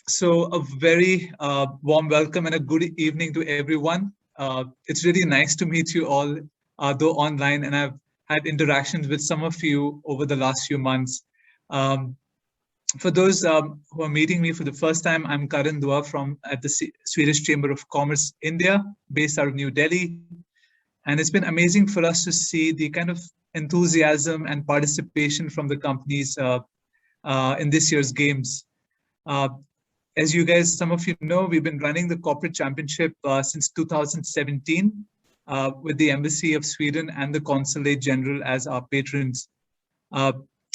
So a very warm welcome and a good evening to everyone. It's really nice to meet you all, though online, and I've had interactions with some of you over the last few months. Um, for those who are meeting me for the first time, I'm Karan Dua from at the Swedish Chamber of Commerce, India, based out of New Delhi. And it's been amazing for us to see the kind of enthusiasm and participation from the companies in this year's games. Uh, as you guys, some of you know, we've been running the corporate championship since 2017 with the Embassy of Sweden and the Consulate General as our patrons.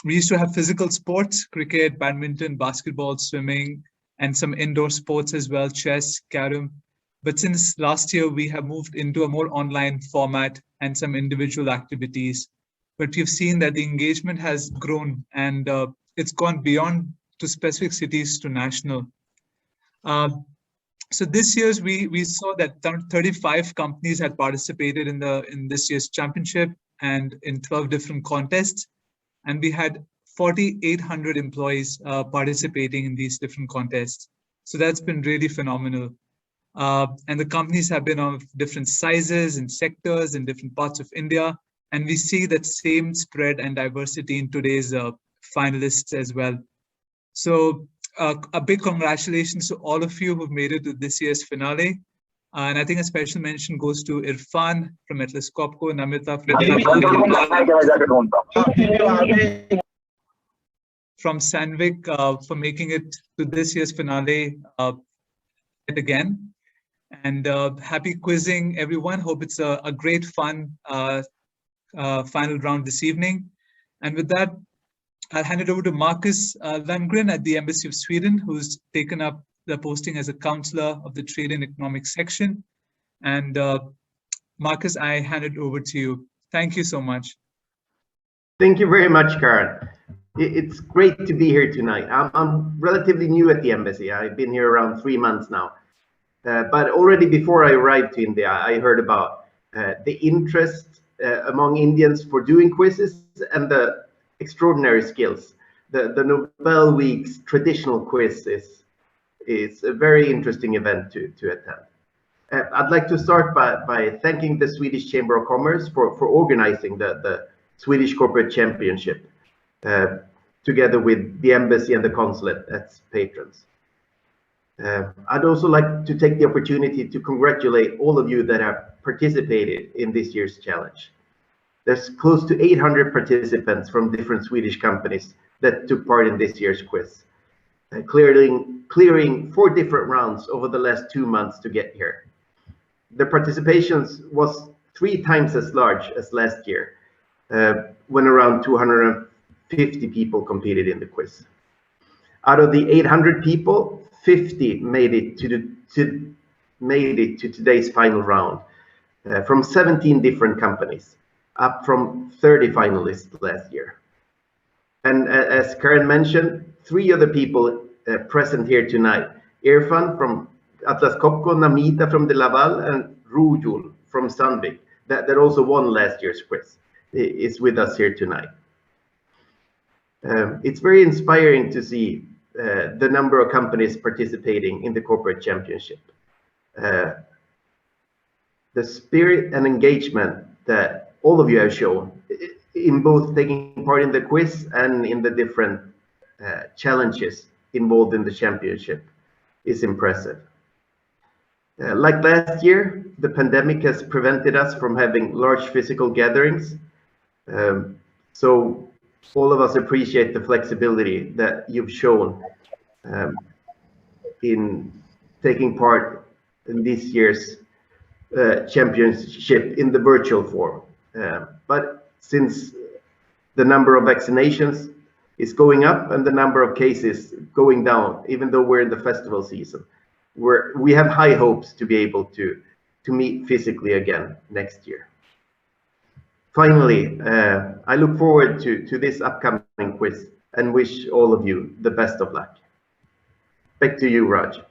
We used to have physical sports, cricket, badminton, basketball, swimming, and some indoor sports as well, chess, carom. But since last year, we have moved into a more online format and some individual activities. But we've seen that the engagement has grown and it's gone beyond to specific cities to national. So this year's we saw that 35 companies had participated in this year's championship and in 12 different contests, and we had 4,800 employees participating in these different contests. So that's been really phenomenal. And the companies have been of different sizes and sectors in different parts of India, and we see that same spread and diversity in today's finalists as well. So a big congratulations to all of you who've made it to this year's finale. And I think a special mention goes to Irfan from Atlas Copco, Namita from Sandvik for making it to this year's finale yet again. And happy quizzing, everyone. Hope it's a great fun final round this evening. And with that, I'll hand it over to Marcus Lundgren at the Embassy of Sweden, who's taken up the posting as a counselor of the Trade and Economics section. And Marcus, I hand it over to you. Thank you so much. Thank you very much, Karan. It's great to be here tonight. I'm relatively new at the Embassy. I've been here around 3 months now. But already before I arrived to India, I heard about the interest among Indians for doing quizzes and the extraordinary skills. The Nobel Week's traditional quiz is a very interesting event to attend. I'd like to start by thanking the Swedish Chamber of Commerce for organizing the Swedish Corporate Championship together with the Embassy and the Consulate as patrons. I'd also like to take the opportunity to congratulate all of you that have participated in this year's challenge. There's close to 800 participants from different Swedish companies that took part in this year's quiz, clearing 4 different rounds over the last 2 months to get here. The participations was 3 times as large as last year, when around 250 people competed in the quiz. Out of the 800 people, 50 made it to today's final round from 17 different companies, up from 30 finalists last year. And as Karan mentioned, 3 other people present here tonight, Irfan from Atlas Copco, Namita from De Laval, and Rujul from Sandvik, that also won last year's quiz, is with us here tonight. It's very inspiring to see the number of companies participating in the corporate championship. The spirit and engagement that all of you have shown in both taking part in the quiz and in the different challenges involved in the championship is impressive. Like last year, the pandemic has prevented us from having large physical gatherings. So all of us appreciate the flexibility that you've shown in taking part in this year's championship in the virtual form. But since the number of vaccinations is going up and the number of cases going down, even though we're in the festival season, we have high hopes to be able to meet physically again next year. Finally, I look forward to this upcoming quiz and wish all of you the best of luck. Back to you, Raj.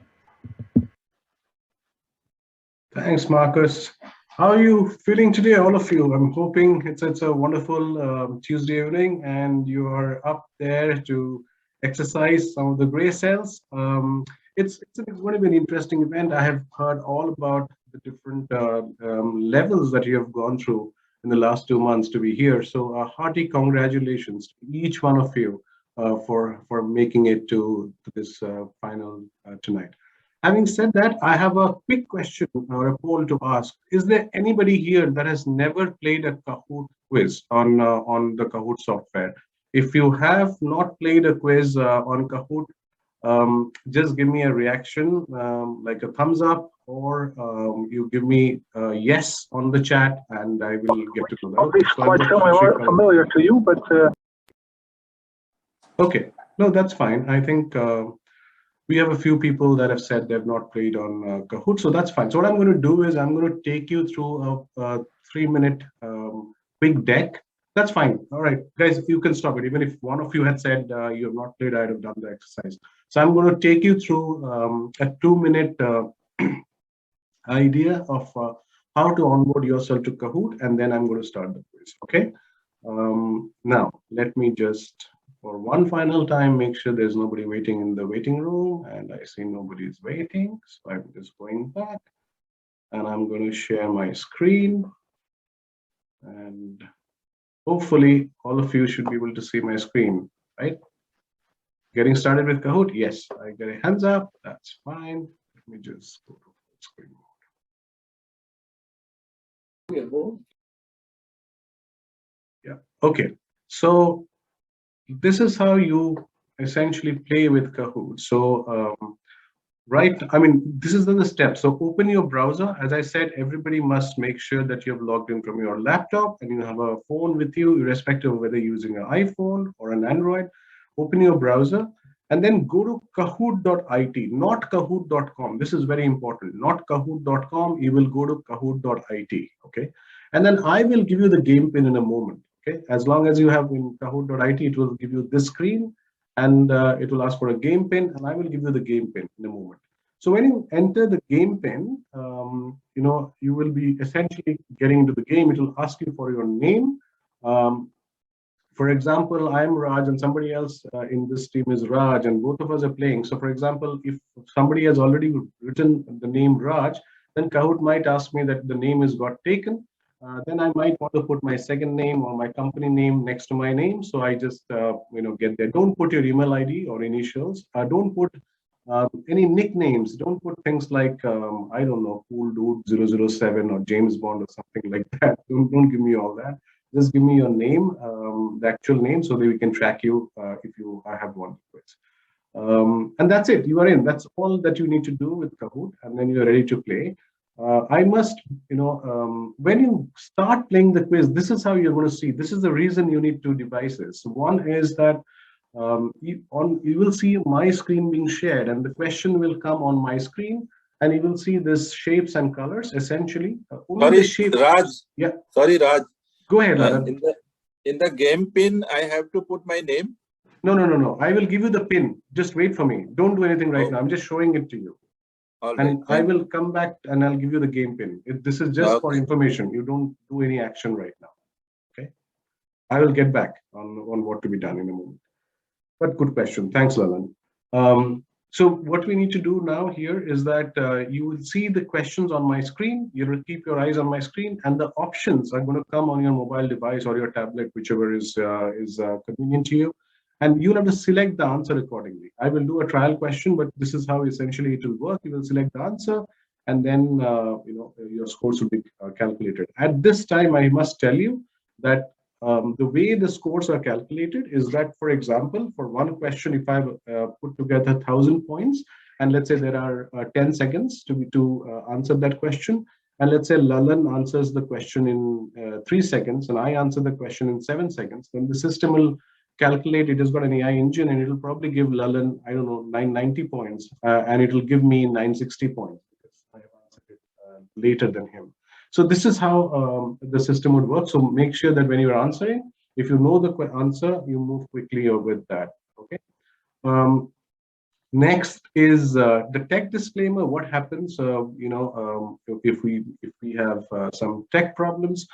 Thanks, Marcus. How are you feeling today, all of you? I'm hoping it's a wonderful Tuesday evening and you are up there to exercise some of the gray cells. it's going to be an interesting event. I have heard all about the different levels that you have gone through in the last 2 months to be here. So hearty congratulations to each one of you for making it to this final tonight. Having said that, I have a quick question or a poll to ask. Is there anybody here that has never played a Kahoot quiz on the Kahoot software? If you have not played a quiz on Kahoot, just give me a reaction, like a thumbs up, or you give me a yes on the chat, and I will get to know that. Okay, so quite familiar to you, but okay, no, that's fine. I think we have a few people that have said they've not played on Kahoot, so that's fine. So what I'm going to do is I'm going to take you through a 3-minute quick deck. That's fine. All right, guys, you can stop it. Even if one of you had said you have not played, I'd have done the exercise. So I'm going to take you through a 2-minute idea of how to onboard yourself to Kahoot, and then I'm going to start the quiz. Okay. Now, let me just, for one final time, make sure there's nobody waiting in the waiting room, and I see nobody's waiting. So I'm just going back, and I'm going to share my screen, and hopefully all of you should be able to see my screen, right? Getting started with Kahoot? Yes, I get a hands up. That's fine. Let me just go to full screen mode. Yeah. Okay. So this is how you essentially play with Kahoot. So right, I mean, this is the step. So open your browser. As I said, everybody must make sure that you have logged in from your laptop and you have a phone with you, irrespective of whether you're using an iPhone or an Android. Open your browser and then go to kahoot.it, not kahoot.com. This is very important. Not kahoot.com. You will go to kahoot.it. Okay. And then I will give you the game pin in a moment. Okay. As long as you have in kahoot.it, it will give you this screen, and it will ask for a game pin, and I will give you the game pin in a moment. So when you enter the game pin, you will be essentially getting into the game. It will ask you for your name. For example, I'm Raj and somebody else in this team is Raj, and both of us are playing. So for example, if somebody has already written the name Raj, then Kahoot might ask me that the name is got taken. Then I might want to put my second name or my company name next to my name. So I just, get there. Don't put your email ID or initials. Don't put any nicknames. Don't put things like, I don't know, Cool Dude 007 or James Bond or something like that. Don't give me all that. Just give me your name, the actual name, so that we can track you if you have one quiz. And that's it. You are in. That's all that you need to do with Kahoot, and then you're ready to play. I must, when you start playing the quiz, this is how you're going to see. This is the reason you need 2 devices. So one is that you will see my screen being shared, and the question will come on my screen, and you will see this shapes and colors. Essentially, sorry, Raj. Yeah. Sorry, Raj. Go ahead, in the game pin, I have to put my name. No. I will give you the pin. Just wait for me. Don't do anything right now. I'm just showing it to you. All and right, I will come back and I'll give you the game pin. This is just for information. You don't do any action right now. Okay. I will get back on what to be done in a moment. But good question. Thanks, Lalan. So what we need to do now here is that you will see the questions on my screen. You will keep your eyes on my screen, and the options are going to come on your mobile device or your tablet, whichever is convenient to you. And you'll have to select the answer accordingly. I will do a trial question, but this is how essentially it will work. You will select the answer, and then your scores will be calculated. At this time, I must tell you that the way the scores are calculated is that, for example, for one question, if I've put together 1,000 points, and let's say there are 10 seconds to answer that question, and let's say Lalan answers the question in 3 seconds, and I answer the question in 7 seconds, then the system will calculate. It has got an AI engine, and it'll probably give Lalan, I don't know, 990 points, and it'll give me 960 points because I have answered it later than him. So this is how the system would work. So make sure that when you're answering, if you know the answer, you move quickly with that. Okay. Next is the tech disclaimer. What happens, if we have some tech problems.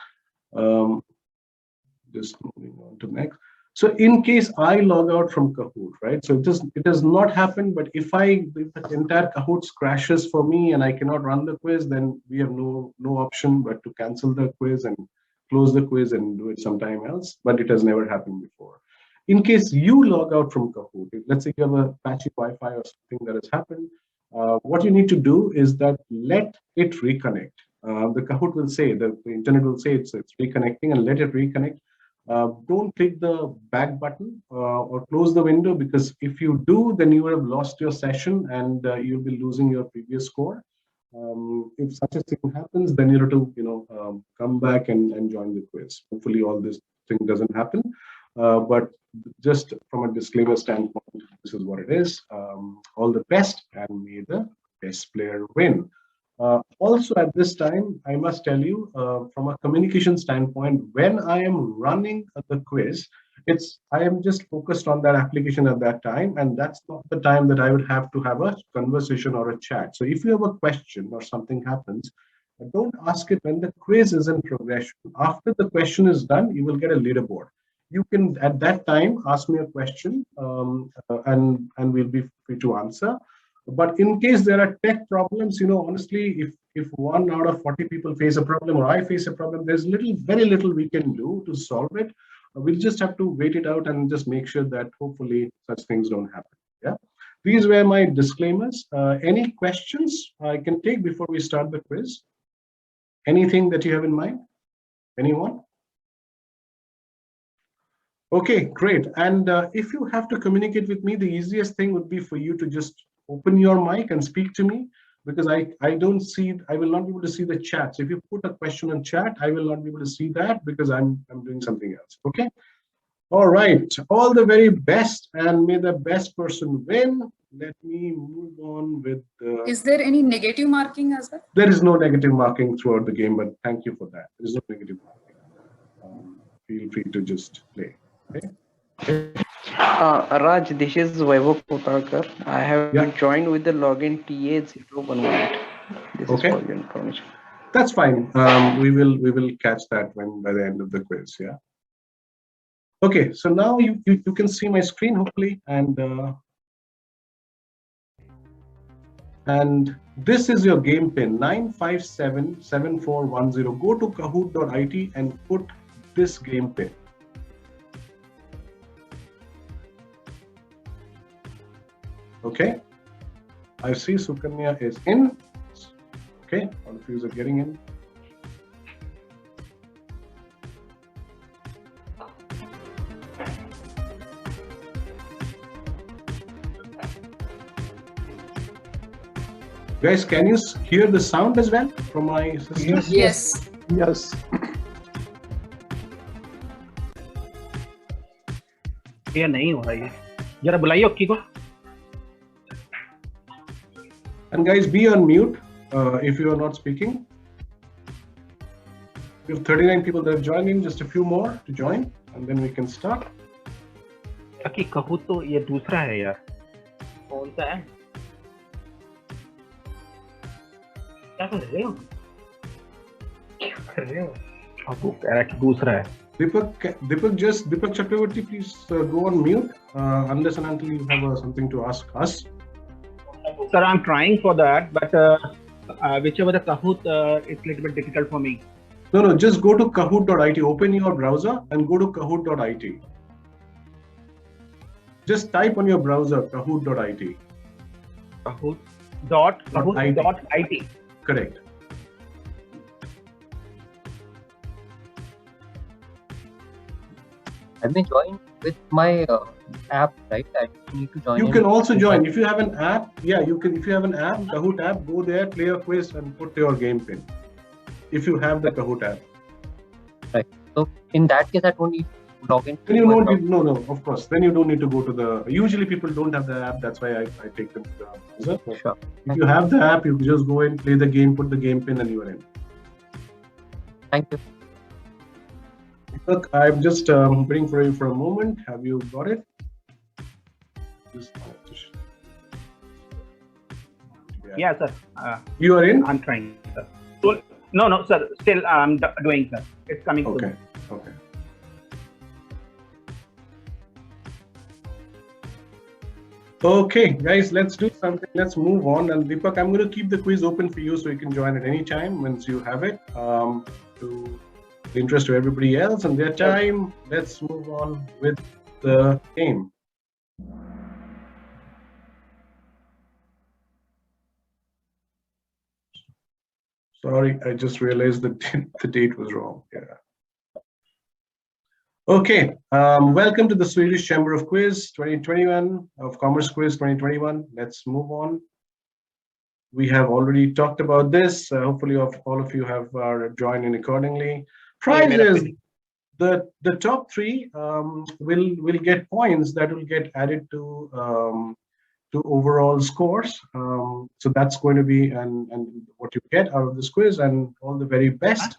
Just moving on to next. So in case I log out from Kahoot, right? So it does not happen, but if the entire Kahoot crashes for me and I cannot run the quiz, then we have no option but to cancel the quiz and close the quiz and do it sometime else, but it has never happened before. In case you log out from Kahoot, let's say you have a patchy Wi-Fi or something that has happened, what you need to do is that let it reconnect. The Kahoot will say, the internet will say it's reconnecting, and let it reconnect. Don't click the back button or close the window, because if you do, then you will have lost your session and you'll be losing your previous score. If such a thing happens, then you have to come back and join the quiz. Hopefully all this thing doesn't happen, but just from a disclaimer standpoint, this is what it is. All the best, and may the best player win. Also at this time, I must tell you, from a communication standpoint, when I am running the quiz, I am just focused on that application at that time, and that's not the time that I would have to have a conversation or a chat. So if you have a question or something happens, don't ask it when the quiz is in progression. After the question is done, you will get a leaderboard. You can at that time ask me a question, and we'll be free to answer. But in case there are tech problems, honestly, if 1 out of 40 people face a problem or I face a problem, there's very little we can do to solve it. We'll just have to wait it out and just make sure that hopefully such things don't happen. Yeah, these were my disclaimers. Any questions I can take before we start the quiz? Anything that you have in mind? Anyone? Okay, great. And if you have to communicate with me, the easiest thing would be for you to just open your mic and speak to me, because I will not be able to see the chat. So if you put a question in chat, I will not be able to see that because I'm doing something else. Okay. All right. All the very best, and may the best person win. Let me move on with. Is there any negative marking as well? There is no negative marking throughout the game, but thank you for that. There is no negative marking. Feel free to just play. Okay. Raj, this is Vaibhav Kotalkar. I have joined with the login TA018. This is for your information. That's fine. We will catch that by the end of the quiz. Yeah. Okay. So now you can see my screen hopefully, and this is your game pin 9577410. Go to kahoot.it and put this game pin. Okay, I see Sukanya is in. Okay, all of you are getting in. Guys, can you hear the sound as well from my system? Yes. Yes. ये नहीं हो रहा है, जरा बुलाइए ओक्की को. And guys, be on mute if you are not speaking. We have 39 people that have joined in, just a few more to join, and then we can start. ओक्की कहूँ तो ये दूसरा है यार. कौन सा है? क्या कर रहे हो? क्या कर रहे हो? अब वो कह रहा है कि दूसरा है. Deepak Chakravarti, please go on mute unless and until you have something to ask us. Sir, I'm trying for that, but whichever the Kahoot, it's a little bit difficult for me. No, just go to kahoot.it. Open your browser and go to kahoot.it. Just type on your browser kahoot.it. Kahoot.it. Correct. Let me join with my app, right? I need to join. You can also join if you have an app. Yeah, you can. If you have an app, Kahoot app, go there, play a quiz, and put your game pin. If you have the Kahoot app. Right. So in that case, I don't need to log in. Then you don't need, no, of course. Then you don't need to go to the. Usually people don't have the app. That's why I take them to the browser. Sure. If you have the app, you just go in, play the game, put the game pin, and you are in. Thank you. Look, I'm just waiting for you for a moment. Have you got it? Yeah, sir. You are in? I'm trying, sir. So, no, sir. Still, I'm doing, sir. It's coming soon. Okay. Okay, guys, let's do something. Let's move on. And Deepak, I'm going to keep the quiz open for you so you can join at any time once you have it. To the interest of everybody else and their time, let's move on with the game. Sorry, I just realized that the date was wrong. Yeah. Okay, welcome to the Swedish Chamber of Quiz 2021, of Commerce Quiz 2021. Let's move on. We have already talked about this. Hopefully all of you have joined in accordingly. Prizes, the top three will get points that will get added to overall scores. So that's going to be and what you get out of this quiz, and all the very best.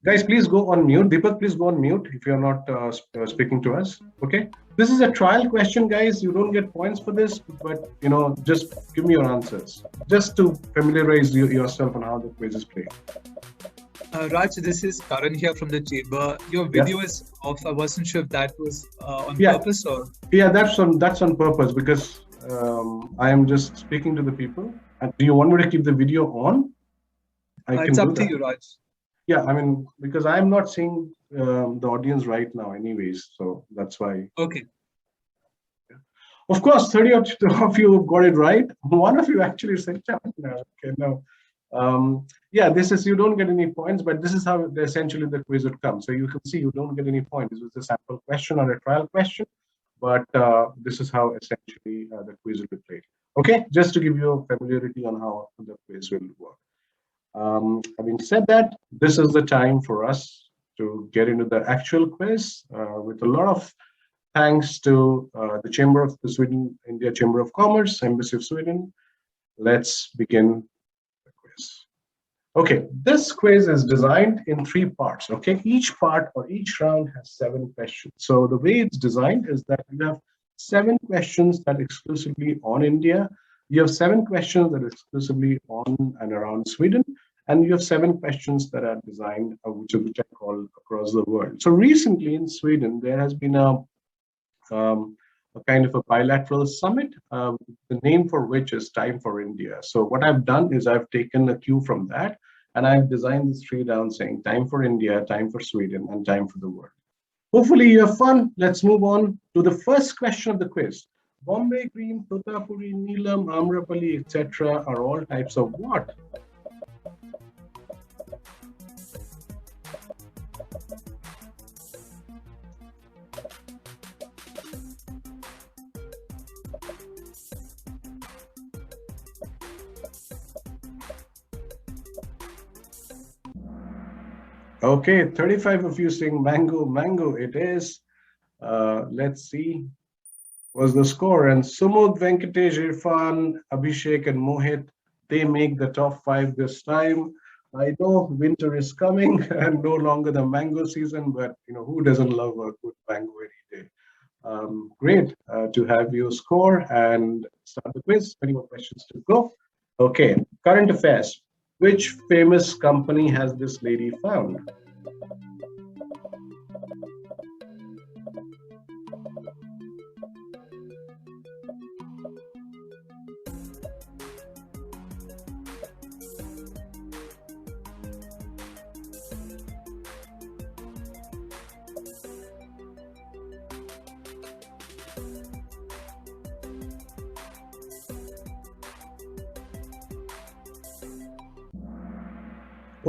Guys, please go on mute. Deepak, please go on mute if you're not speaking to us. Okay. This is a trial question, guys. You don't get points for this, but just give me your answers, just to familiarize yourself on how the quiz is played. Raj, this is Karan here from the chamber. Your video is off. I wasn't sure if that was on purpose or. Yeah, that's on purpose because I am just speaking to the people. And do you want me to keep the video on? It's up to you, Raj. Yeah, I mean, because I'm not seeing the audience right now anyways, so that's why. Okay. Of course, 30 of you got it right. One of you actually said, okay, no. Yeah, this is, you don't get any points, but this is how essentially the quiz would come. So you can see you don't get any points. This was a sample question or a trial question, but this is how essentially the quiz will be played. Okay, just to give you a familiarity on how the quiz will work. Having said that, this is the time for us to get into the actual quiz with a lot of thanks to the Chamber of the Sweden, India Chamber of Commerce, Embassy of Sweden. Let's begin the quiz. Okay, this quiz is designed in 3 parts. Okay, each part or each round has 7 questions. So the way it's designed is that you have 7 questions that are exclusively on India. You have 7 questions that are exclusively on and around Sweden, and you have 7 questions that are designed, which I call across the world. So recently in Sweden, there has been a kind of a bilateral summit, the name for which is Time for India. So what I've done is I've taken a cue from that, and I've designed this 3 down saying Time for India, Time for Sweden, and Time for the world. Hopefully you have fun. Let's move on to the first question of the quiz. Bombay cream, Totapuri, Neelam, Amrapali, etc. are all types of what? Okay, 35 of you saying mango, mango it is. Let's see. Was the score, and Sumud, Venkatesh, Irfan, Abhishek, and Mohit, they make the top 5 this time. I know winter is coming and no longer the mango season, but who doesn't love a good mango any day? Great to have you score and start the quiz. 20 more questions to go. Okay, current affairs. Which famous company has this lady found?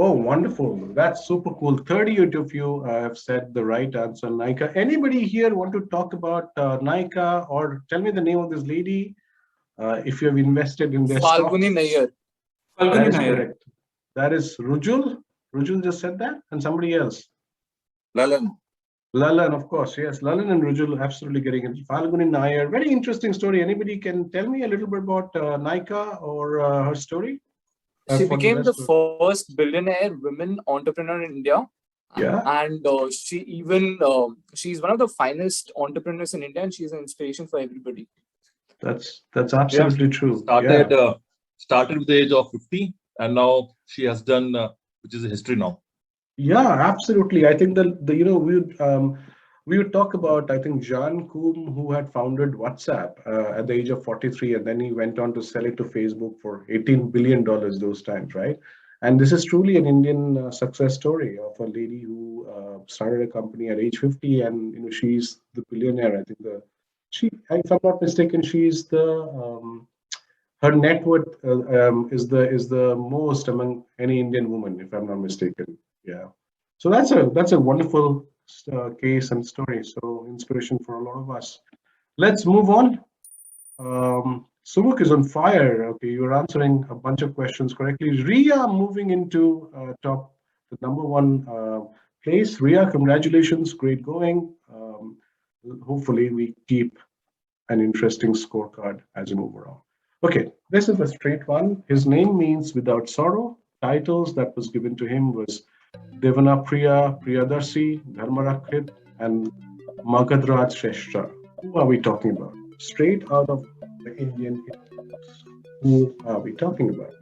Oh, wonderful. That's super cool. 38 of you have said the right answer, Nykaa. Anybody here want to talk about Nykaa, or tell me the name of this lady if you have invested in their Falguni Nayyar. That is correct. That is Rujul. Rujul just said that, and somebody else. Lalan. Lalan, of course. Yes, Lalan and Rujul absolutely getting it. Falguni Nayyar. Very interesting story. Anybody can tell me a little bit about Nykaa or her story? She became the first billionaire women entrepreneur in India. Yeah. And she's one of the finest entrepreneurs in India, and she's an inspiration for everybody. That's absolutely true. Started with the age of 50, and now she has done, which is a history now. Yeah, absolutely. I think that we would talk about, I think, Jan Koum, who had founded WhatsApp at the age of 43, and then he went on to sell it to Facebook for $18 billion those times, right? And this is truly an Indian success story of a lady who started a company at age 50, and she's the billionaire. I think if I'm not mistaken, she's the her net worth is the most among any Indian woman, if I'm not mistaken. Yeah. So that's a wonderful case and story. So inspiration for a lot of us. Let's move on. Sumuk is on fire. Okay, you're answering a bunch of questions correctly. Ria moving into the number one place. Ria, congratulations, great going. Hopefully we keep an interesting scorecard as we move around. Okay, this is a straight one. His name means without sorrow. Titles that was given to him was Devana Priya, Priyadarshi, Dharmarakrit, and Magadraj Shrestha. Who are we talking about? Straight out of the Indian books. Who are we talking about?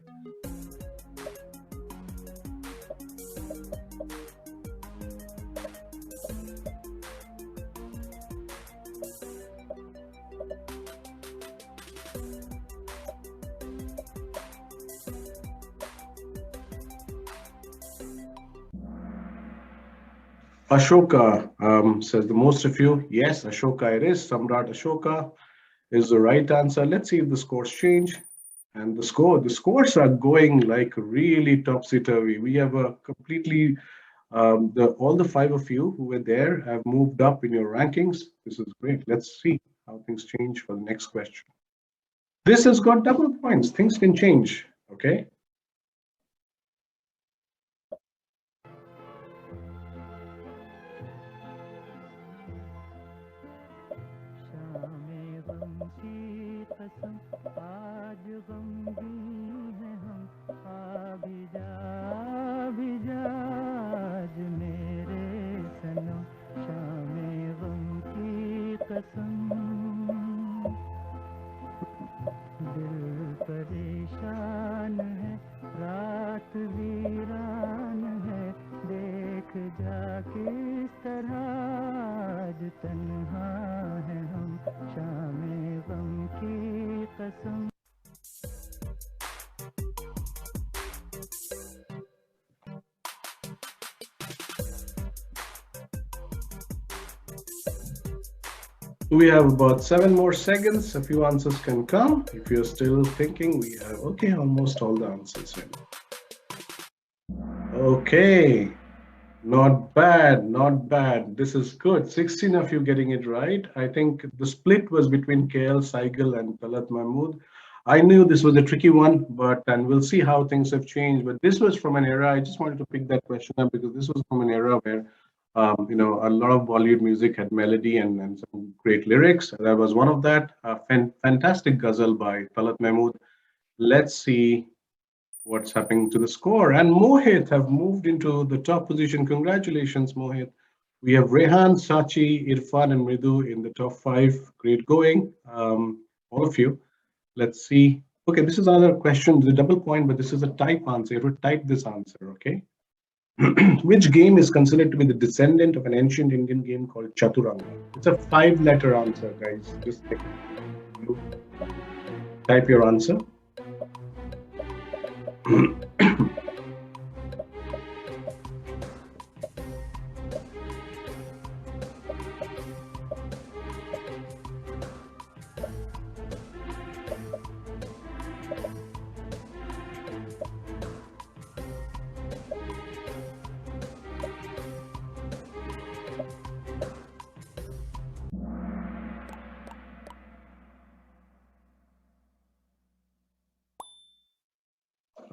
Ashoka says the most of you. Yes, Ashoka it is. Samrat Ashoka is the right answer. Let's see if the scores change. And the scores are going like really topsy-turvy. We have a completely, all the 5 of you who were there have moved up in your rankings. This is great. Let's see how things change for the next question. This has got double points. Things can change, okay? We have about 7 more seconds. A few answers can come. If you're still thinking, we have, okay, almost all the answers in. Okay, not bad, not bad. This is good. 16 of you getting it right. I think the split was between KL Saigal and Talat Mahmood. I knew this was a tricky one, and we'll see how things have changed. But this was from an era, I just wanted to pick that question up because this was from an era where a lot of Bollywood music had melody and some great lyrics. That was one of that. Fantastic ghazal by Talat Mahmood. Let's see what's happening to the score. And Mohit have moved into the top position. Congratulations, Mohit. We have Rehan, Sachi, Irfan, and Mridu in the top 5. Great going, all of you. Let's see. Okay, this is another question, the double point, but this is a type answer. You have to type this answer, okay? Which game is considered to be the descendant of an ancient Indian game called Chaturanga? It's a 5-letter answer, guys. Just type your answer.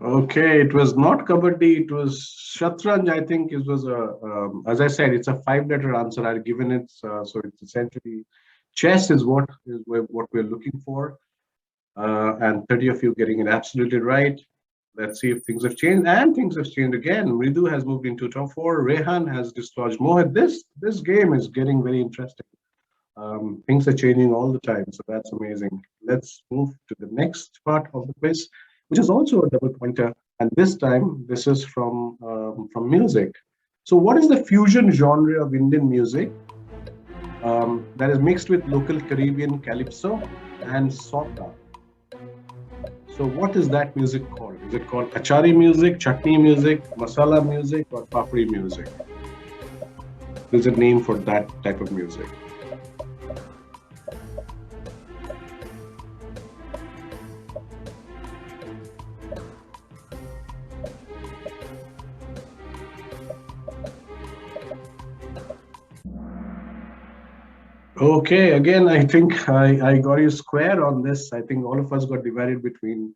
Okay, it was not Kabaddi, it was Shatranj. I think it was as I said, it's a 5-letter answer. I've given it, so it's essentially chess is what we're looking for. And 30 of you getting it absolutely right. Let's see if things have changed, and things have changed again. Mridu has moved into top 4. Rehan has dislodged Mohit. This game is getting very interesting. Things are changing all the time, so that's amazing. Let's move to the next part of the quiz, which is also a double pointer, and this time this is from music. So what is the fusion genre of Indian music that is mixed with local Caribbean calypso and soca. So what is that music called? Is it called achari music, chutney music, masala music, or papri music? There's a name for that type of music. Okay, again, I think I got you square on this. I think all of us got divided between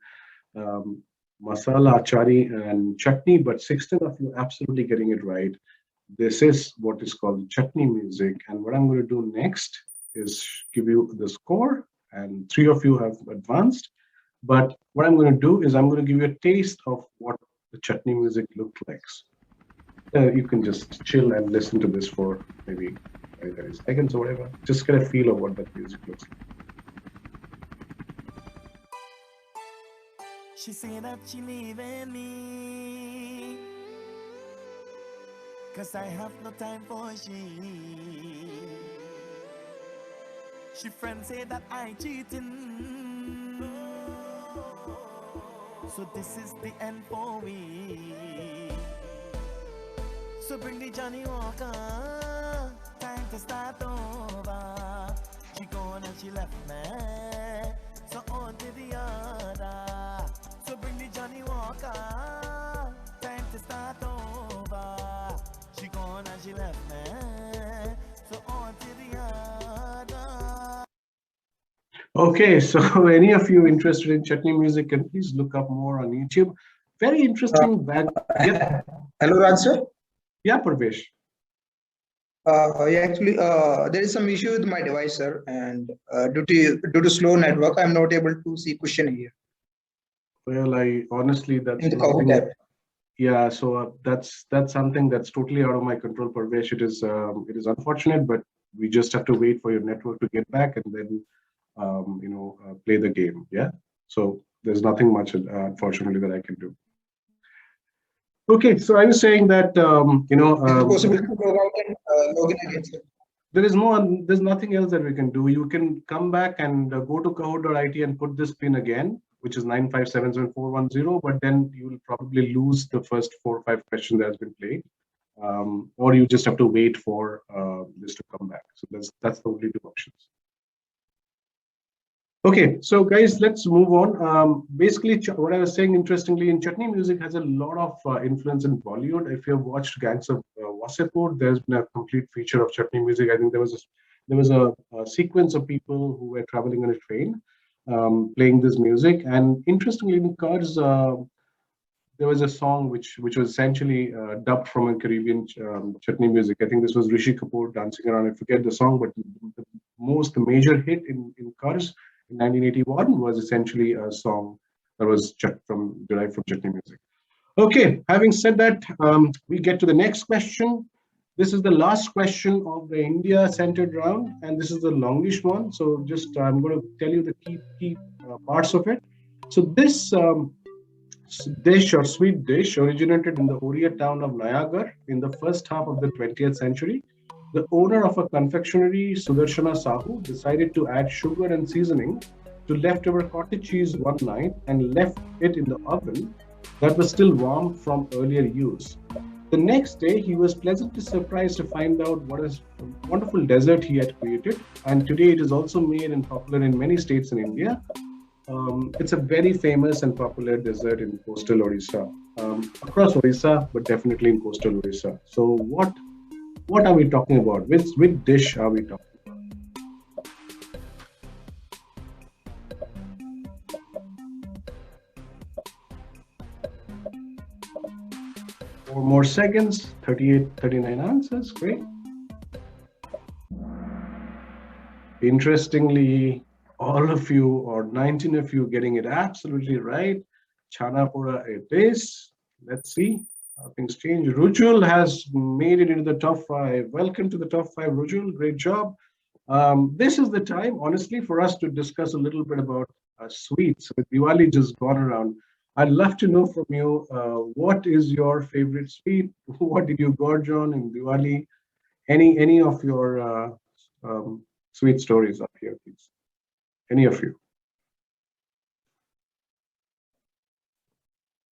masala, achari, and chutney, but 16 of you absolutely getting it right. This is what is called chutney music. And what I'm going to do next is give you the score, and 3 of you have advanced. But what I'm going to do is I'm going to give you a taste of what the chutney music looked like. You can just chill and listen to this for maybe 30 seconds or whatever. Just get a feel of what that music looks like. She said that she leaving me, 'cause I have no time for she. She friends say that I cheating, so this is the end for me. So bring the Johnny Walker, time to start over. She gone and she left me, so on to the other. So bring the Johnny Walker, time to start over. She gone and she left me, so on to the other. Okay, so any of you interested in chutney music can please look up more on YouTube. Very interesting. Yeah. Hello, Raj sir. Yeah, Parvesh. Yeah, actually, there is some issue with my device, sir, and due to slow network, I'm not able to see question here. Well, I honestly, that's in the Kahoot app. Yeah, so that's something that's totally out of my control, Parvesh. It is unfortunate, but we just have to wait for your network to get back and then play the game. Yeah, so there's nothing much unfortunately that I can do. Okay, so I was saying that is it possible to log out and log in again, sir? There's nothing else that we can do. You can come back and go to kahoot.it and put this pin again, which is 9577410, but then you will probably lose the first 4 or 5 questions that has been played, or you just have to wait for this to come back. So that's the only 2 options. Okay, so guys, let's move on. Basically, what I was saying, interestingly, in chutney music has a lot of influence in Bollywood. If you have watched Gangs of Wasseypur, there's been a complete feature of chutney music. I think there was a sequence of people who were traveling on a train, playing this music. And interestingly, in Kurds, there was a song which was essentially dubbed from a Caribbean chutney music. I think this was Rishi Kapoor dancing around. I forget the song, but the major hit in Kurds in 1981 was essentially a song that was derived from chutney music. Okay, having said that, we get to the next question. This is the last question of the India-centered round, and this is the longish one. So I'm going to tell you the key parts of it. So this dish or sweet dish originated in the Oriya town of Nayagar in the first half of the 20th century. The owner of a confectionery, Sudarshana Sahu, decided to add sugar and seasoning to leftover cottage cheese one night and left it in the oven that was still warm from earlier use. The next day, he was pleasantly surprised to find out what a wonderful dessert he had created. And today it is also made and popular in many states in India. It's a very famous and popular dessert in coastal Orissa, across Orissa, but definitely in coastal Orissa. So what are we talking about? Which dish are we talking about? 4 more seconds, 39 answers, great. Interestingly, all of you, or 19 of you, getting it absolutely right. Chanapura it is. Let's see how things change. Rujul has made it into the top 5. Welcome to the top 5, Rujul. Great job. This is the time, honestly, for us to discuss a little bit about sweets. With Diwali just gone around, I'd love to know from you, what is your favorite sweet? What did you gorge on in Diwali? Any of your sweet stories up here, please? Any of you?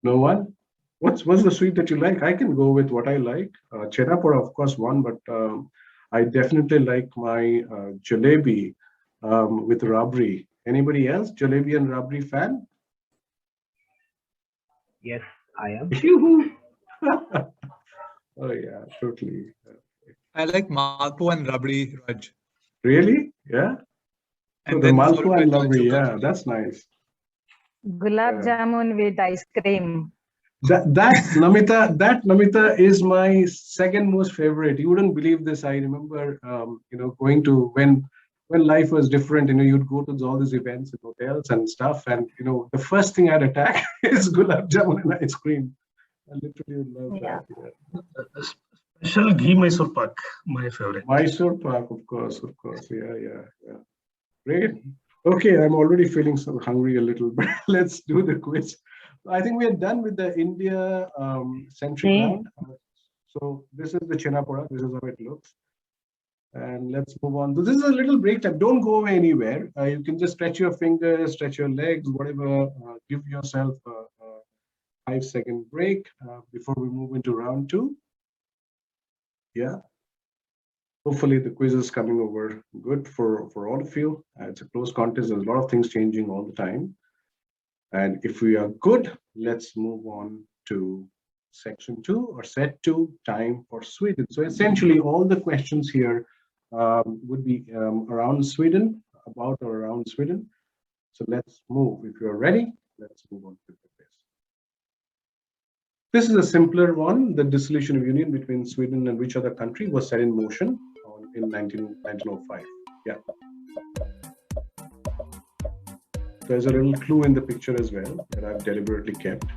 No one? What's the sweet that you like? I can go with what I like. Chhenapora, of course, one, but I definitely like my jalebi with rabri. Anybody else? Jalebi and rabri fan? Yes, I am. Oh yeah, totally. I like Malpua and Rabri, Raj. Really? Yeah. And So the then Malpua and followed by rabri, Kaju yeah, Katli. that's nice. Gulab jamun with ice cream. That Namita is my second most favorite. You wouldn't believe this. I remember, going to when life was different. You'd go to all these events and hotels and stuff, and the first thing I'd attack is gulab jamun and ice cream. I literally would love that. Yeah. Special ghee Mysore pak, my favorite. Mysore pak, of course. Yeah. Great. Okay, I'm already feeling so hungry a little bit. Let's do the quiz. I think we are done with the India centric round. So this is the Chhenapora. This is how it looks. And let's move on. This is a little break time. Don't go away anywhere. You can just stretch your fingers, stretch your legs, whatever. Give yourself a 5-second break before we move into round 2. Yeah. Hopefully the quiz is coming over good for all of you. It's a close contest. There's a lot of things changing all the time. And if we are good, let's move on to section 2 or set 2, time for Sweden. So essentially all the questions here would be around Sweden, about or around Sweden. So let's move. If you're ready, let's move on to the quiz. This is a simpler one. The dissolution of union between Sweden and which other country was set in motion in 1905. Yeah. There's a little clue in the picture as well that I've deliberately kept.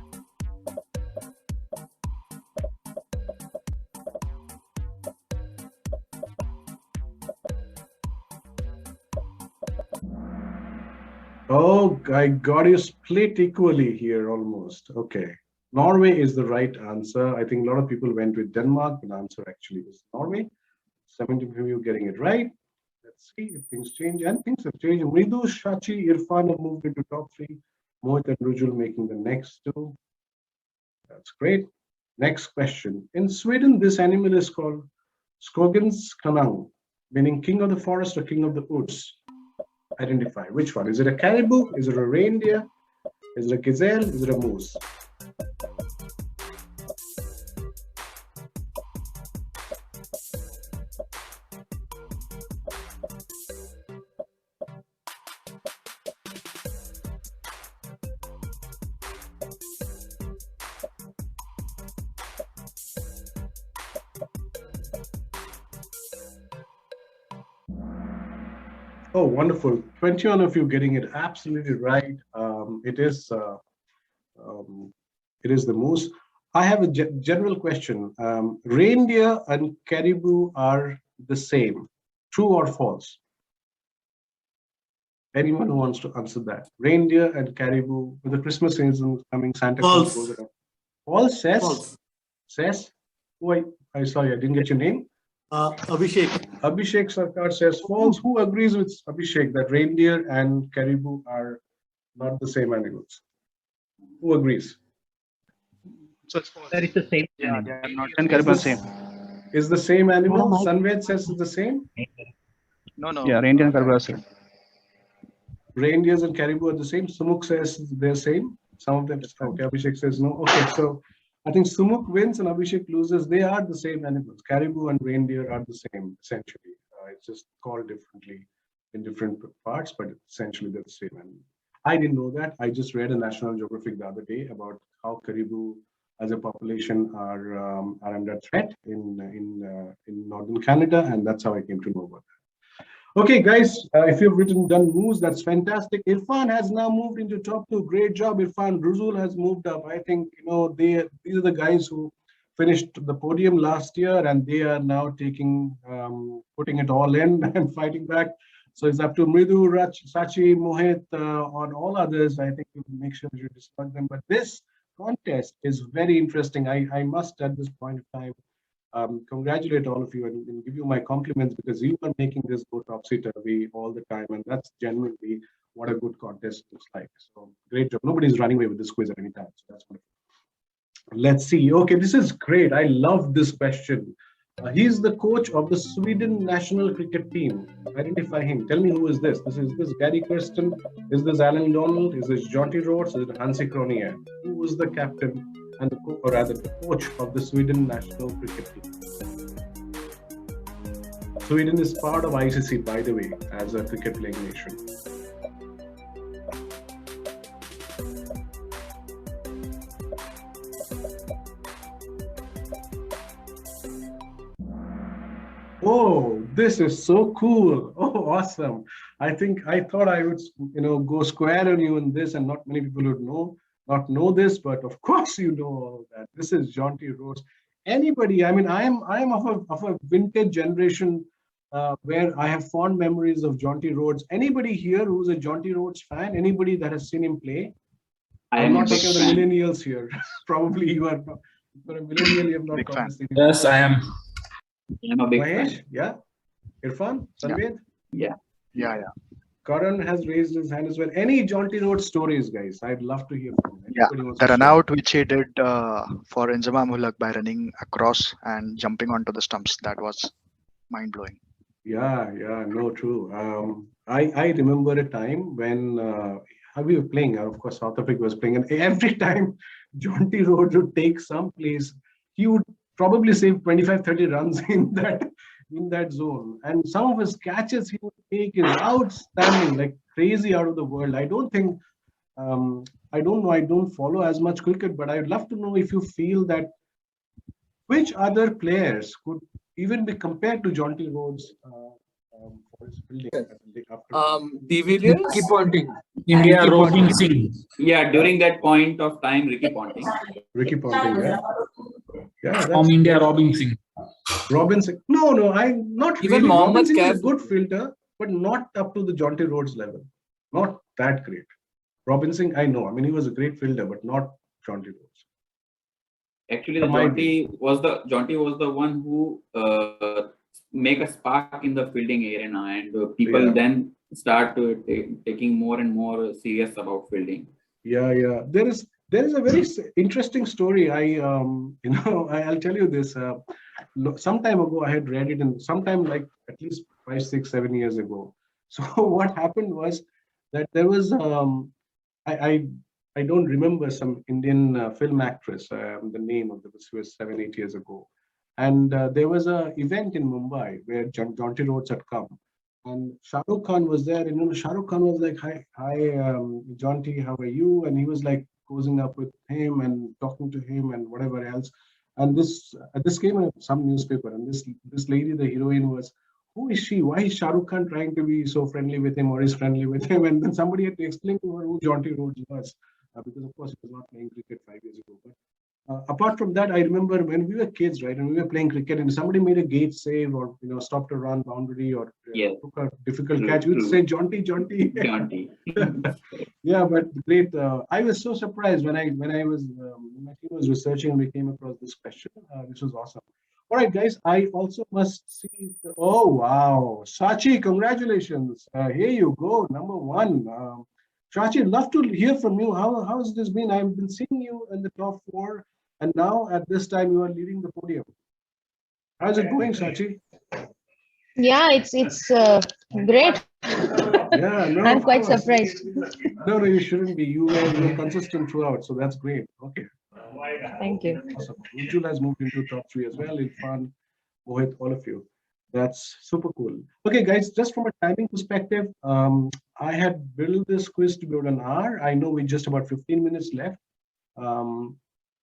Oh, I got you split equally here almost. Okay. Norway is the right answer. I think a lot of people went with Denmark, but the answer actually is Norway. 70 of you getting it right. Let's see if things change. And things have changed. Mridu, Shachi, Irfan have moved into top 3. Mohit and Rujul making the next 2. That's great. Next question. In Sweden, this animal is called Skogens Kanang, meaning king of the forest or king of the woods. Identify which one. Is it a caribou? Is it a reindeer? Is it a gazelle? Is it a moose? Oh, wonderful. 21 of you getting it absolutely right. It is the moose. I have a general question. Reindeer and caribou are the same. True or false? Anyone who wants to answer that? Reindeer and caribou, with the Christmas season coming, Santa Claus goes around. False, says? False. Says? Wait, I sorry, I didn't get your name. Abhishek. Abhishek Sarkar says false. Who agrees with Abhishek that reindeer and caribou are not the same animals? Who agrees? So it's false. That is the same. Yeah, they are not and caribou same. Is the same animal? Sanved says it's the same. No. Yeah, reindeer and caribou are same. Reindeers and caribou are the same. Sumuk says they're same. Some of them. Okay, Abhishek says no. Okay, so I think Sumuk wins and Abhishek loses. They are the same animals. Caribou and reindeer are the same, essentially. It's just called differently in different parts, but essentially they're the same animal. I didn't know that. I just read a National Geographic the other day about how caribou as a population are under threat in northern Canada, and that's how I came to know about that. Okay, guys, if you've done moves, that's fantastic. Irfan has now moved into top 2. Great job, Irfan. Ruzul has moved up. I think these are the guys who finished the podium last year, and they are now putting it all in and fighting back. So it's up to Mridu, Rach, Sachi, Mohit, on all others. I think you make sure that you discuss them. But this contest is very interesting. I must at this point of time congratulate all of you and give you my compliments, because you are making this go topsy-turvy all the time, and that's genuinely what a good contest looks like. So great job. Nobody's running away with this quiz at any time, so that's wonderful. Let's see. Okay, this is great. I love this question. He's the coach of the Sweden national cricket team. Identify him. Tell me, who is this? Is this Gary Kirsten? Is this Alan Donald? Is this Jonty Rhodes? Is it Hansi Kronier? Who was the captain and or rather the coach of the Sweden national cricket team? Sweden is part of ICC, by the way, as a cricket playing nation. Oh, this is so cool. Oh, awesome. I thought I would, go square on you in this, and not many people would not know this, but of course you know all that. This is Jonty Rhodes. Anybody, I am of a vintage generation where I have fond memories of Jonty Rhodes. Anybody here who's a Jonty Rhodes fan? Anybody that has seen him play? I'm not talking about the millennials here. Probably you are. For a millennial, you have not probably seen him. Yes, I am. I'm a big Mahesh, fan. yeah. Irfan, Sanved? Yeah. Karan has raised his hand as well. Any Jonty Rhodes stories, guys? I'd love to hear from you. Yeah, Anybody wants the to run share? out which he did for Inzamam Ulaq by running across and jumping onto the stumps, that was mind blowing. Yeah, no, true. I remember a time when we were playing. Of course, South Africa was playing, and every time Jonty Rhodes would take some place, he would probably save 25-30 runs in that zone. And some of his catches he would take is outstanding, like crazy, out of the world. I don't think, I don't know, I don't follow as much cricket, but I'd love to know if you feel that which other players could even be compared to Jonty Rhodes for his fielding. De Villiers? Ricky Ponting. India, Ricky Robin Ponting. Singh. Yeah, during that point of time, Ricky Ponting. Ricky Ponting, yeah. Yeah, From India, Robin Singh. Robin Singh. No, I'm not Even really. Mohammad Robin Singh is a Kaif. good fielder, but not up to the Jonty Rhodes level. Not that great. Robin Singh, I know. I mean, he was a great fielder, but not Jonty Rhodes. Actually, Jonty was the one who make a spark in the fielding arena, and people then start taking more and more serious about fielding. Yeah. There is a very interesting story. I'll tell you this. Some time ago, I had read it, and sometime like at least 5, 6, 7 years ago. So what happened was that there was I don't remember, some Indian film actress, the name of this was 7, 8 years ago. And there was an event in Mumbai where Jonty Rhodes had come. And Shah Rukh Khan was there. And Shah Rukh Khan was like, hi, Jonty, how are you? And he was like cozying up with him and talking to him and whatever else. And this came in some newspaper. And this lady, the heroine, was, who is she? Why is Shah Rukh Khan trying to be so friendly with him, or is friendly with him? And then somebody had to explain to her who Jonty Rhodes was. Because of course he was not playing cricket 5 years ago. But apart from that, I remember when we were kids, right, and we were playing cricket, and somebody made a gate save or stopped a run boundary or took a difficult catch, we would say Jonty. Yeah, but great. I was so surprised when my team was researching and we came across this question. This was awesome. All right, guys. I also must see. Oh wow, Sachi, congratulations! Here you go, number 1. Shachi, love to hear from you. How has this been? I've been seeing you in the top 4, and now at this time you are leading the podium. How's it going, Shachi? Yeah, it's great. Yeah, no, I'm quite surprised. No, you shouldn't be. You were consistent throughout, so that's great. Okay. Thank you. Awesome. Ujjwal has moved into top 3 as well. Irfan, Mohit, all of you. That's super cool. Okay, guys, just from a timing perspective, I had built this quiz to be about an hour. I know we just about 15 minutes left.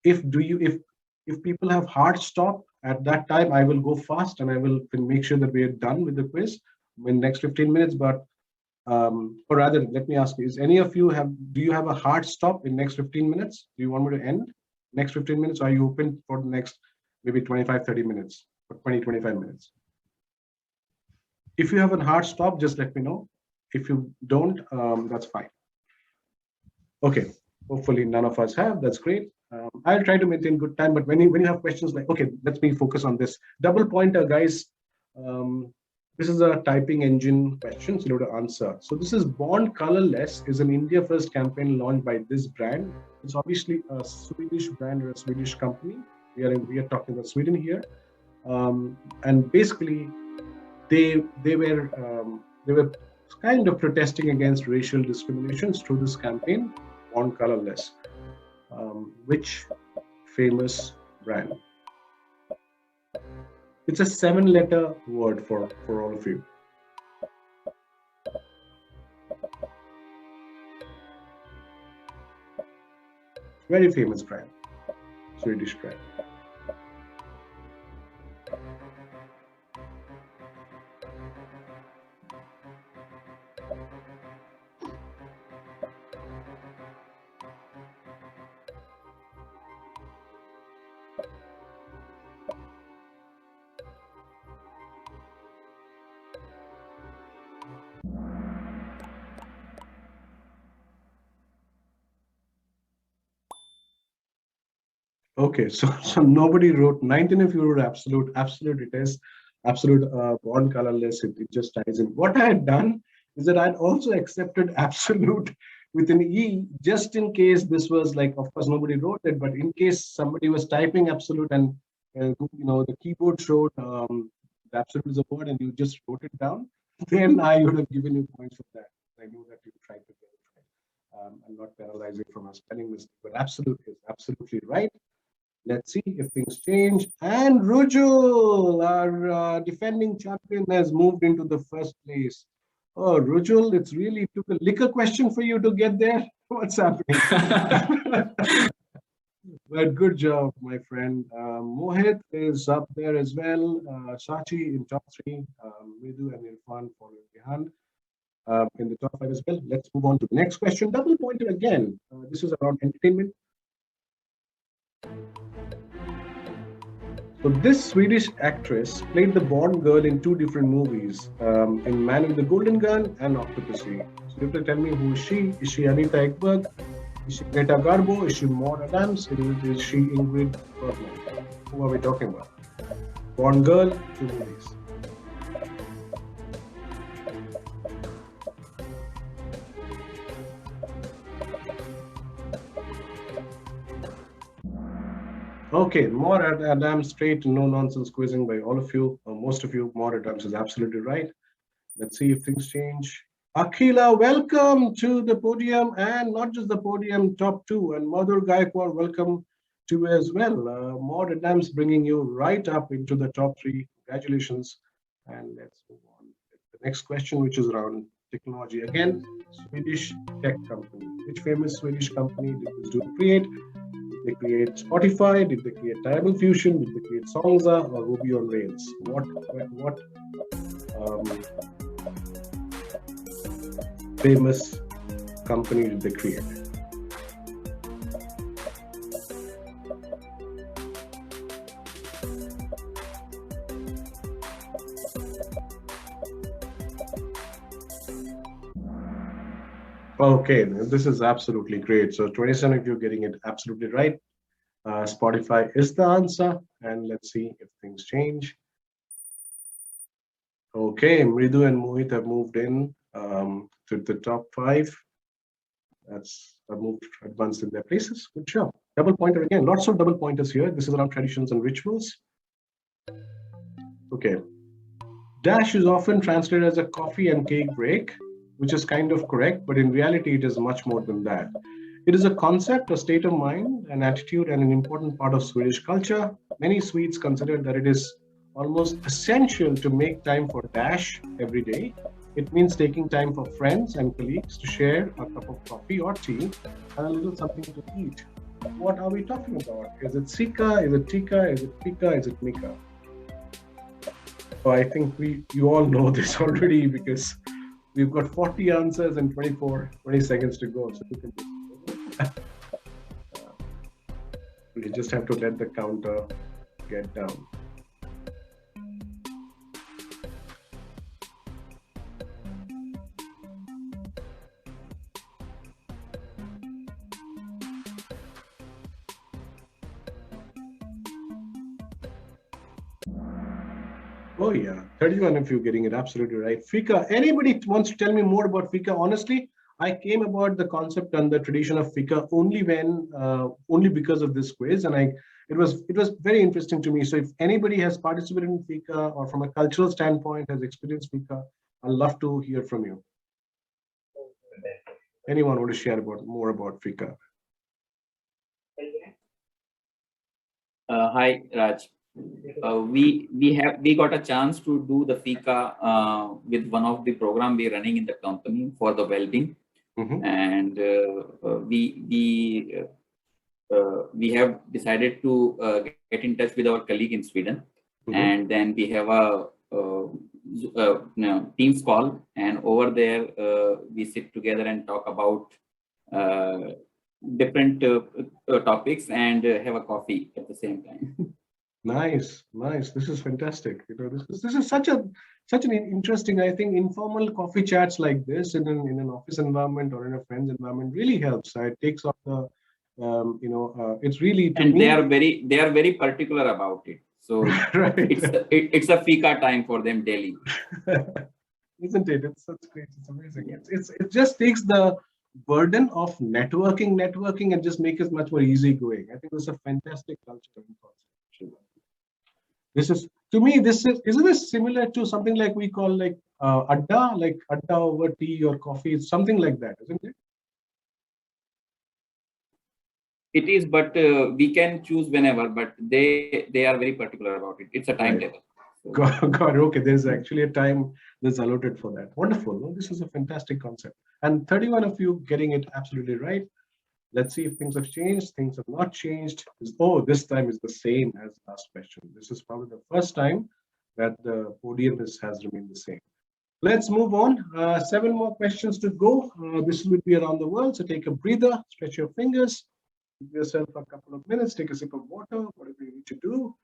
If people have hard stop at that time, I will go fast and I will make sure that we are done with the quiz in the next 15 minutes. But or rather, let me ask you: is any of you do you have a hard stop in next 15 minutes? Do you want me to end next 15 minutes? Or are you open for the next maybe 25-30 minutes or 20-25 minutes? If you have a hard stop, just let me know. If you don't, that's fine. Okay, hopefully none of us have. That's great. I'll try to maintain good time, but when you have questions like, okay, let me focus on this. Double pointer, guys. This is a typing engine question, so you have to answer. So this is Born Colorless is an India first campaign launched by this brand. It's obviously a Swedish brand or a Swedish company. We are talking about Sweden here, and basically they were kind of protesting against racial discriminations through this campaign, Born Colorless. Which famous brand? It's a 7-letter word for all of you. Very famous brand, Swedish brand. Okay, so nobody wrote. 19 of you wrote absolute. Absolute, it is absolute. Born Colorless. It just ties in. What I had done is that I'd also accepted absolute with an E, just in case this was like. Of course, nobody wrote it, but in case somebody was typing absolute and the keyboard showed the absolute is a word and you just wrote it down, then I would have given you points for that. I knew that you tried to get it right. I'm not penalizing from a spelling mistake, but absolute is absolutely right. Let's see if things change. And Rujul, our defending champion, has moved into the first place. Oh, Rujul, it's really took a liquor question for you to get there. What's happening? But good job, my friend. Mohit is up there as well. Sachi in top 3. Vidhu and Irfan following behind in the top 5 as well. Let's move on to the next question. Double pointer again. This is around entertainment. So this Swedish actress played the Bond girl in 2 different movies, in Man with the Golden Gun and Octopussy. So you have to tell me, who is she? Is she Anita Ekberg? Is she Greta Garbo? Is she Maud Adams? Is she Ingrid Bergman? Who are we talking about? Bond girl, 2 movies. Okay, Maud Adams, straight no nonsense quizzing by all of you, most of you. Maud Adams is absolutely right. Let's see if things change. Akhila, welcome to the podium, and not just the podium, top 2. And Madhur Gaikwad, welcome to you as well. Maud Adams bringing you right up into the top 3. Congratulations. And let's move on. The next question, which is around technology. Again, Swedish tech company. Which famous Swedish company did this dude create? Did they create Spotify? Did they create Tribal Fusion? Did they create Songza or Ruby on Rails? What famous company did they create? Okay, this is absolutely great. So 27 of you getting it absolutely right. Spotify is the answer, and let's see if things change. Okay, Mridu and Mohit have moved in to the top 5. That's moved advanced in their places. Good job. Double pointer again. Lots of double pointers here. This is around traditions and rituals. Okay. Dash is often translated as a coffee and cake break, which is kind of correct, but in reality, it is much more than that. It is a concept, a state of mind, an attitude, and an important part of Swedish culture. Many Swedes consider that it is almost essential to make time for dash every day. It means taking time for friends and colleagues to share a cup of coffee or tea and a little something to eat. What are we talking about? Is it Sika? Is it Tika? Is it Pika? Is it Mika? So I think you all know this already because we've got 40 answers and 20 seconds to go. So you can you just have to let the counter get down. Oh yeah, 31 of you getting it absolutely right. Fika, anybody wants to tell me more about Fika? Honestly, I came about the concept and the tradition of Fika only because of this quiz, and it was very interesting to me. So if anybody has participated in Fika or from a cultural standpoint has experienced Fika, I'd love to hear from you. Anyone want to share more about Fika? Hi, Raj. We got a chance to do the Fika with one of the program we're running in the company for the well-being, and we have decided to get in touch with our colleague in Sweden, and then we have a Teams call, and over there we sit together and talk about different topics and have a coffee at the same time. Nice. This is fantastic. This is such an interesting, I think, informal coffee chats like this in an office environment or in a friend's environment really helps. It takes off the, it's really. And they are very particular about it. So right. it's a Fika time for them daily. Isn't it? It's such great. It's amazing. It just takes the burden of networking and just make it much more easygoing. I think it's a fantastic culture. This is, to me, isn't this similar to something like we call like adda over tea or coffee? It's something like that, isn't it? It is, but we can choose whenever, but they are very particular about it. It's a timetable. Right. God, okay. There's actually a time that's allotted for that. Wonderful. No, this is a fantastic concept. And 31 of you getting it absolutely right. Let's see if things have changed. Things have not changed. This time is the same as last question. This is probably the first time that the podium has remained the same. Let's move on. 7 more questions to go. This would be around the world. So take a breather, stretch your fingers, give yourself a couple of minutes, take a sip of water, whatever you need to do.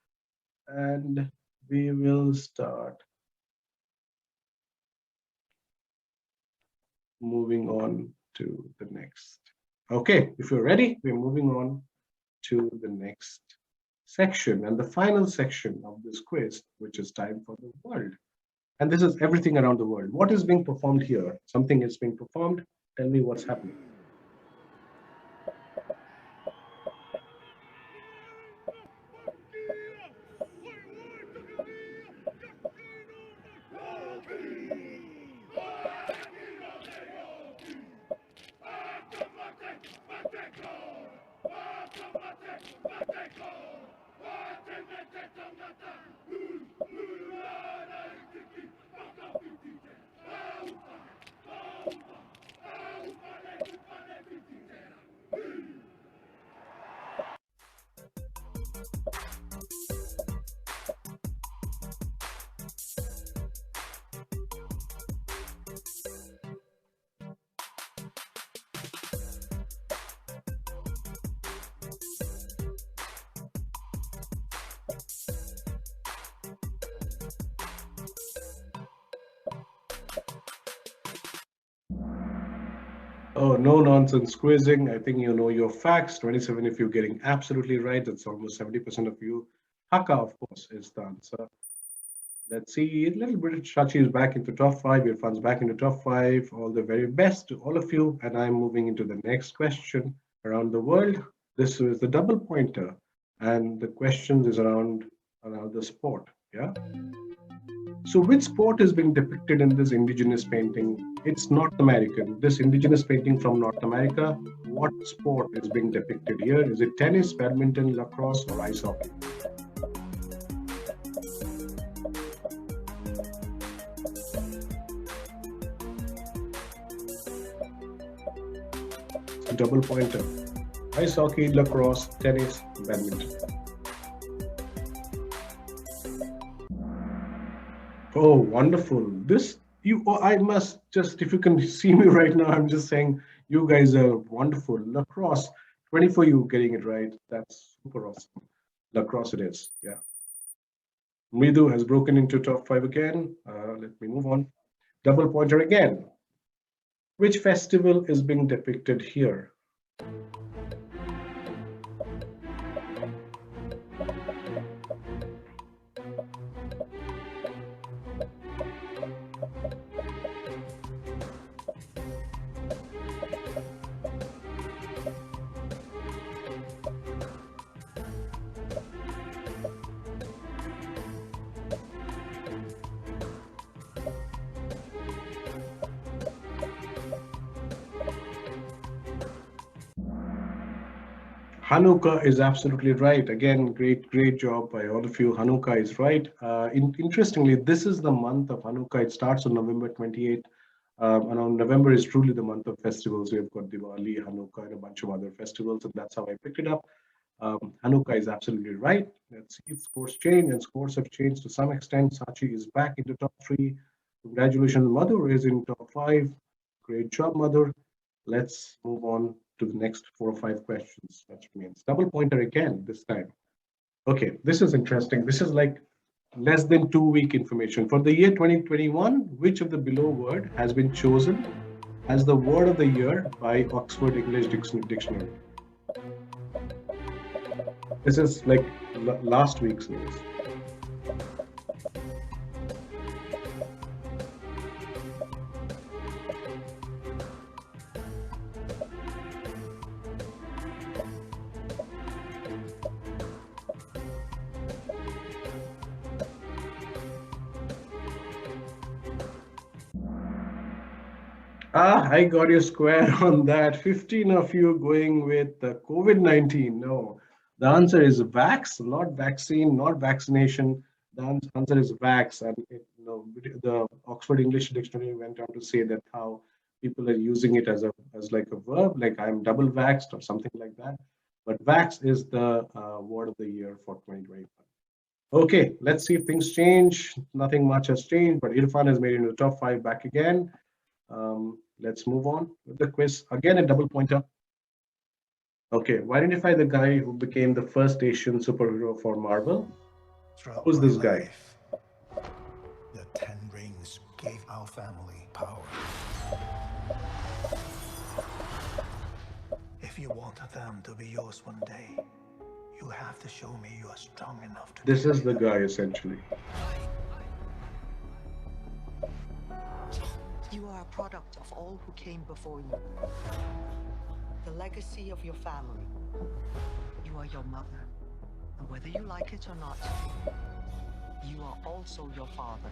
And we will start moving on to the next. Okay, if you're ready, we're moving on to the next section and the final section of this quiz, which is time for the world. And this is everything around the world. What is being performed here? Something is being performed. Tell me what's happening. Oh, no nonsense quizzing. I think you know your facts. 27 if you're getting absolutely right. That's almost 70% of you. Haka, of course, is the answer. Let's see. A little bit. Shachi is back into top 5. Irfan's back into top 5. All the very best to all of you. And I'm moving into the next question around the world. This is the double pointer. And the question is around the sport. Yeah. So which sport is being depicted in this indigenous painting? It's North American. This indigenous painting from North America. What sport is being depicted here? Is it tennis, badminton, lacrosse, or ice hockey? Double pointer. Ice hockey, lacrosse, tennis, badminton. Oh, wonderful. I must just, if you can see me right now, I'm just saying you guys are wonderful. Lacrosse, 24 you getting it right. That's super awesome. Lacrosse it is, yeah. Mridu has broken into top 5 again. Let me move on. Double pointer again. Which festival is being depicted here? Hanukkah is absolutely right. Again, great job by all of you. Hanukkah is right. Interestingly, this is the month of Hanukkah. It starts on November 28th. And on November is truly the month of festivals. We've got Diwali, Hanukkah, and a bunch of other festivals, and that's how I picked it up. Hanukkah is absolutely right. Let's see if scores change, and scores have changed to some extent. Sachi is back into top 3. Congratulations, Madhur is in top 5. Great job, Madhur. Let's move on to the next 4 or 5 questions. That means double pointer again this time. Okay, this is interesting. This is like less than 2-week information. For the year 2021, which of the below word has been chosen as the word of the year by Oxford English Dictionary? This is like last week's news. I got you square on that. 15 of you going with COVID-19. No, the answer is vax, not vaccine, not vaccination. The answer is vax. And the Oxford English Dictionary went on to say that how people are using it as like a verb, like I'm double vaxxed or something like that. But vax is the word of the year for 2021. Okay, let's see if things change. Nothing much has changed, but Irfan has made it into the top 5 back again. Let's move on with the quiz. Again, a double pointer. Okay, identify the guy who became the first Asian superhero for Marvel. Who's this guy? The 10 rings gave our family power. If you want them to be yours one day, you have to show me you are strong enough to. This is the guy, essentially. You are a product of all who came before you. The legacy of your family. You are your mother. And whether you like it or not, you are also your father.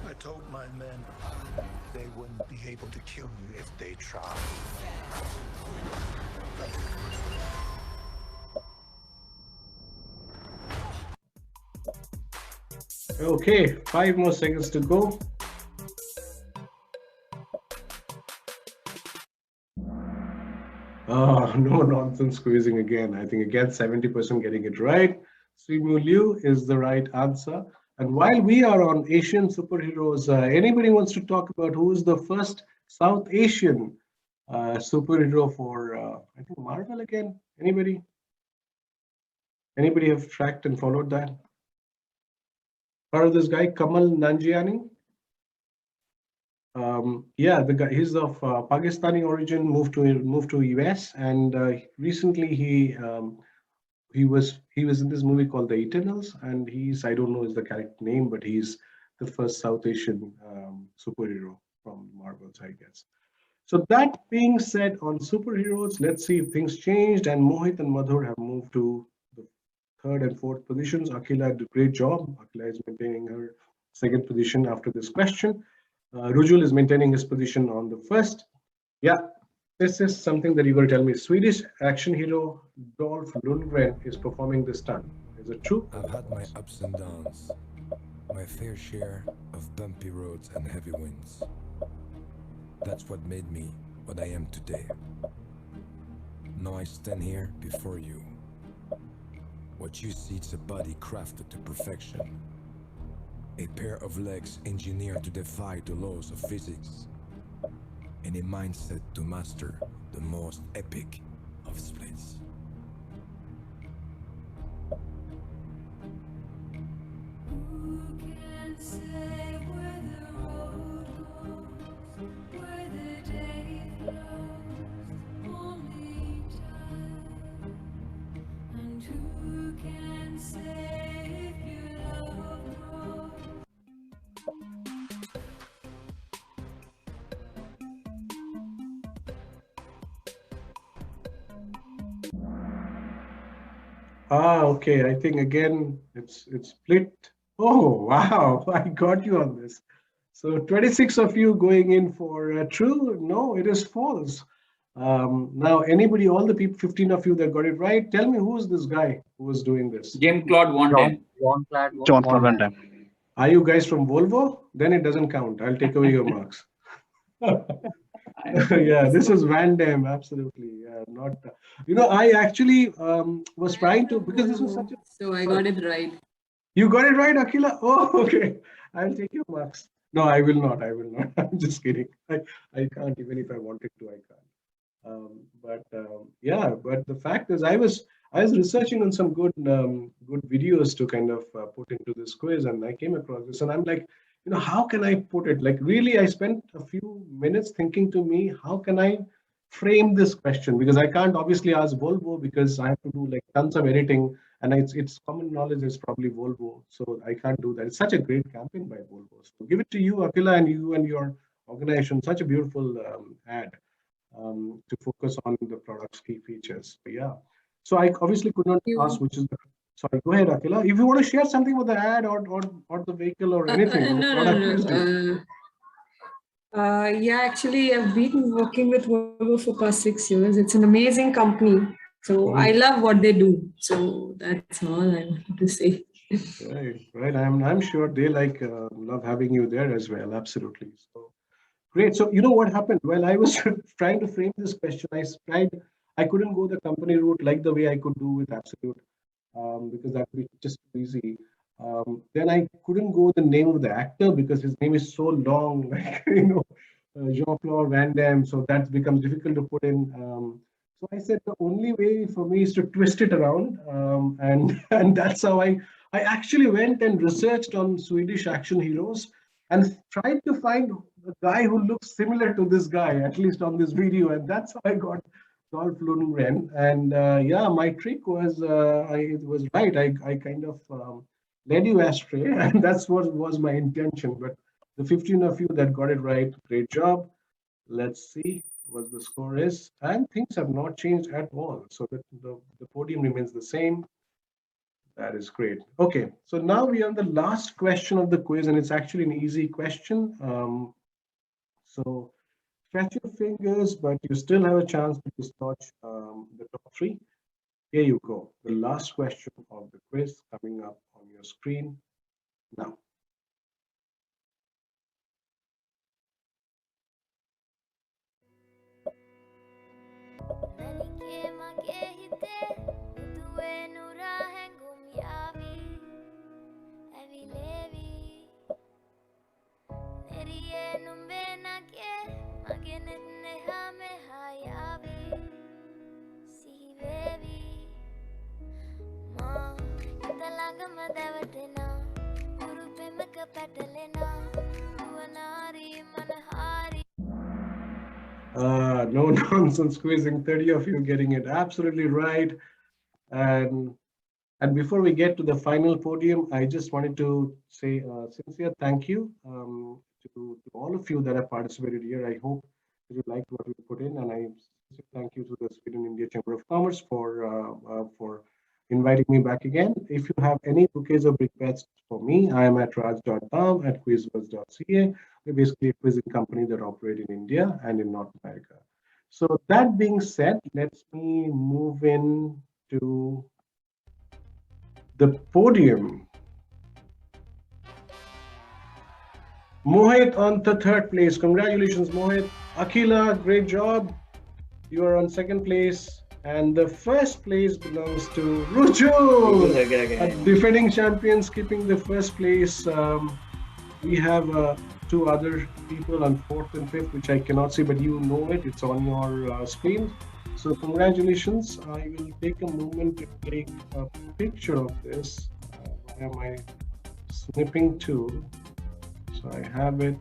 I told my men they wouldn't be able to kill you if they tried. Okay, 5 more seconds to go. Oh, no nonsense quizzing again. I think again 70% getting it right. Simu Liu is the right answer. And while we are on Asian superheroes, anybody wants to talk about who is the first South Asian superhero for, I think, Marvel again? Anybody? Anybody have tracked and followed that? Heard of this guy, Kamal Nanjiani? Yeah, the guy, he's of Pakistani origin, moved to US, and recently he was in this movie called The Eternals, and I don't know is the correct name, but he's the first South Asian superhero from Marvels, I guess. So that being said, on superheroes, let's see if things changed, and Mohit and Madhur have moved to the 3rd and 4th positions. Akila did a great job. Akila is maintaining her 2nd position after this question. Rujul is maintaining his position on the 1st. Yeah, this is something that you're going to tell me. Swedish action hero Dolph Lundgren is performing this stunt. Is it true? I've had my ups and downs, my fair share of bumpy roads and heavy winds. That's what made me what I am today. Now I stand here before you. What you see is a body crafted to perfection. A pair of legs engineered to defy the laws of physics. And a mindset to master the most epic of splits. Who can say where the road goes, where the day flows, only time. And who can say if your love grows? Okay. I think again it's split. Oh wow, I got you on this. So 26 of you going in for true. No, it is false. Now, anybody, all the people, 15 of you that got it right, tell me who's this guy who was doing this? Jean-Claude Van Damme. Jean-Claude Van Damme. Are you guys from Volvo? Then it doesn't count. I'll take away your marks. Yeah, this is Van Damme, absolutely. Yeah, not. I actually was trying to, because this was such a. So I got it right. You got it right, Akila? Oh, okay. I'll take your marks. No, I will not. I will not. I'm just kidding. I can't, even if I wanted to, I can't. Yeah, but the fact is, I was researching on some good videos to kind of put into this quiz, and I came across this, and I'm like, how can I put it? Like, really, I spent a few minutes thinking to me, how can I frame this question? Because I can't obviously ask Volvo, because I have to do like tons of editing, and it's common knowledge it's probably Volvo, so I can't do that. It's such a great campaign by Volvo. So give it to you, Akila, and you and your organization. Such a beautiful ad to focus on the product's key features. But yeah. So I obviously could not ask which is the. Sorry, go ahead, Akila. If you want to share something with the ad or the vehicle or anything. No. Yeah, actually, I've been working with Volvo for past 6 years. It's an amazing company. So I love what they do. So that's all I wanted to say. Right. I'm sure they love having you there as well. Absolutely. So great. So you know what happened? Well, I was trying to frame this question. I couldn't go the company route like the way I could do with Absolute, because that would be just too easy. Then I couldn't go the name of the actor because his name is so long, like, Jean-Claude Van Damme. So that becomes difficult to put in. So I said the only way for me is to twist it around, and that's how I actually went and researched on Swedish action heroes and tried to find a guy who looks similar to this guy, at least on this video, and that's how I got Dolph Lundgren. And yeah, my trick was it was right. I kind of led you astray, and that's what was my intention. But the 15 of you that got it right, great job. Let's see what the score is, and things have not changed at all. So the podium remains the same. That is great. Okay, so now we are on the last question of the quiz, and it's actually an easy question. So scratch your fingers, but you still have a chance to dislodge the top three. Here you go. The last question of the quiz coming up on your screen now. No nonsense quizzing. 30 of you getting it absolutely right. And before we get to the final podium, I just wanted to say a sincere thank you to all of you that have participated here. I hope that you liked what we put in, and I thank you to the Sweden India Chamber of Commerce for inviting me back again. If you have any bouquets or requests for me, I am at raj.com at quizbuzz.ca. We're basically a quizzing company that operate in India and in North America. So that being said, let's me move in to the podium. Mohit on the third place. Congratulations, Mohit. Akila, great job. You are on second place. And the first place belongs to Ruju, defending champions, keeping the first place. We have two other people on fourth and fifth, which I cannot see, but you know it. It's on your screen. So congratulations. I will take a moment to take a picture of this via my snipping tool. So I have it